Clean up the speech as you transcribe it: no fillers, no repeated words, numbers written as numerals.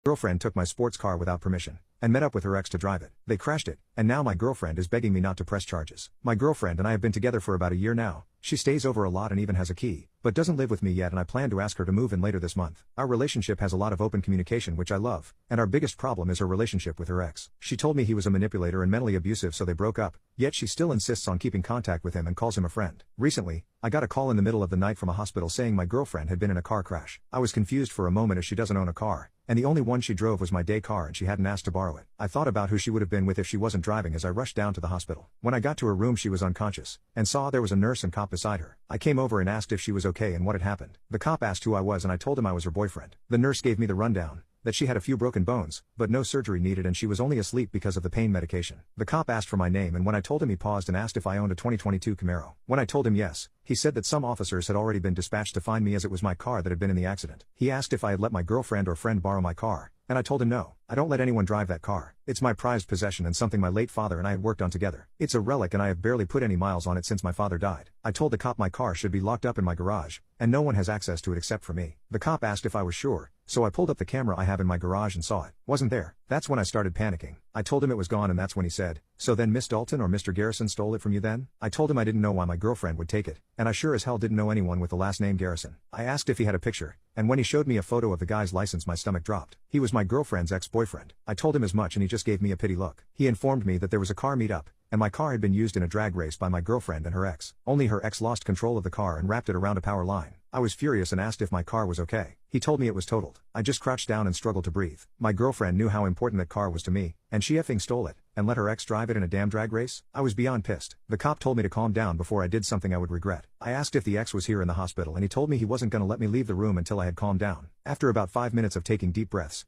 Girlfriend took my sports car without permission and met up with her ex to drive it. They crashed it, and now my girlfriend is begging me not to press charges. My girlfriend and I have been together for about a year now. She stays over a lot and even has a key, but doesn't live with me yet, and I plan to ask her to move in later this month. Our relationship has a lot of open communication, which I love, and our biggest problem is her relationship with her ex. She told me he was a manipulator and mentally abusive, so they broke up, yet she still insists on keeping contact with him and calls him a friend. Recently, I got a call in the middle of the night from a hospital saying my girlfriend had been in a car crash. I was confused for a moment as she doesn't own a car, and the only one she drove was my day car and she hadn't asked to borrow it. I thought about who she would have been with if she wasn't driving as I rushed down to the hospital. When I got to her room, she was unconscious, and saw there was a nurse and cop beside her. I came over and asked if she was okay and what had happened. The cop asked who I was and I told him I was her boyfriend. The nurse gave me the rundown, that she had a few broken bones, but no surgery needed and she was only asleep because of the pain medication. The cop asked for my name, and when I told him, he paused and asked if I owned a 2022 Camaro. When I told him yes, he said that some officers had already been dispatched to find me as it was my car that had been in the accident. He asked if I had let my girlfriend or friend borrow my car, and I told him no. I don't let anyone drive that car. It's my prized possession and something my late father and I had worked on together. It's a relic and I have barely put any miles on it since my father died. I told the cop my car should be locked up in my garage, and no one has access to it except for me. The cop asked if I was sure, so I pulled up the camera I have in my garage and saw it wasn't there. That's when I started panicking. I told him it was gone, and that's when he said, "So then Miss Dalton or Mr. Garrison stole it from you then?" I told him I didn't know why my girlfriend would take it, and I sure as hell didn't know anyone with the last name Garrison. I asked if he had a picture, and when he showed me a photo of the guy's license, my stomach dropped. He was my girlfriend's ex-boyfriend. I told him as much and he just gave me a pity look. He informed me that there was a car meet-up, and my car had been used in a drag race by my girlfriend and her ex. Only her ex lost control of the car and wrapped it around a power line. I was furious and asked if my car was okay. He told me it was totaled. I just crouched down and struggled to breathe. My girlfriend knew how important that car was to me, and she effing stole it, and let her ex drive it in a damn drag race? I was beyond pissed. The cop told me to calm down before I did something I would regret. I asked if the ex was here in the hospital, and he told me he wasn't gonna let me leave the room until I had calmed down. After about 5 minutes of taking deep breaths,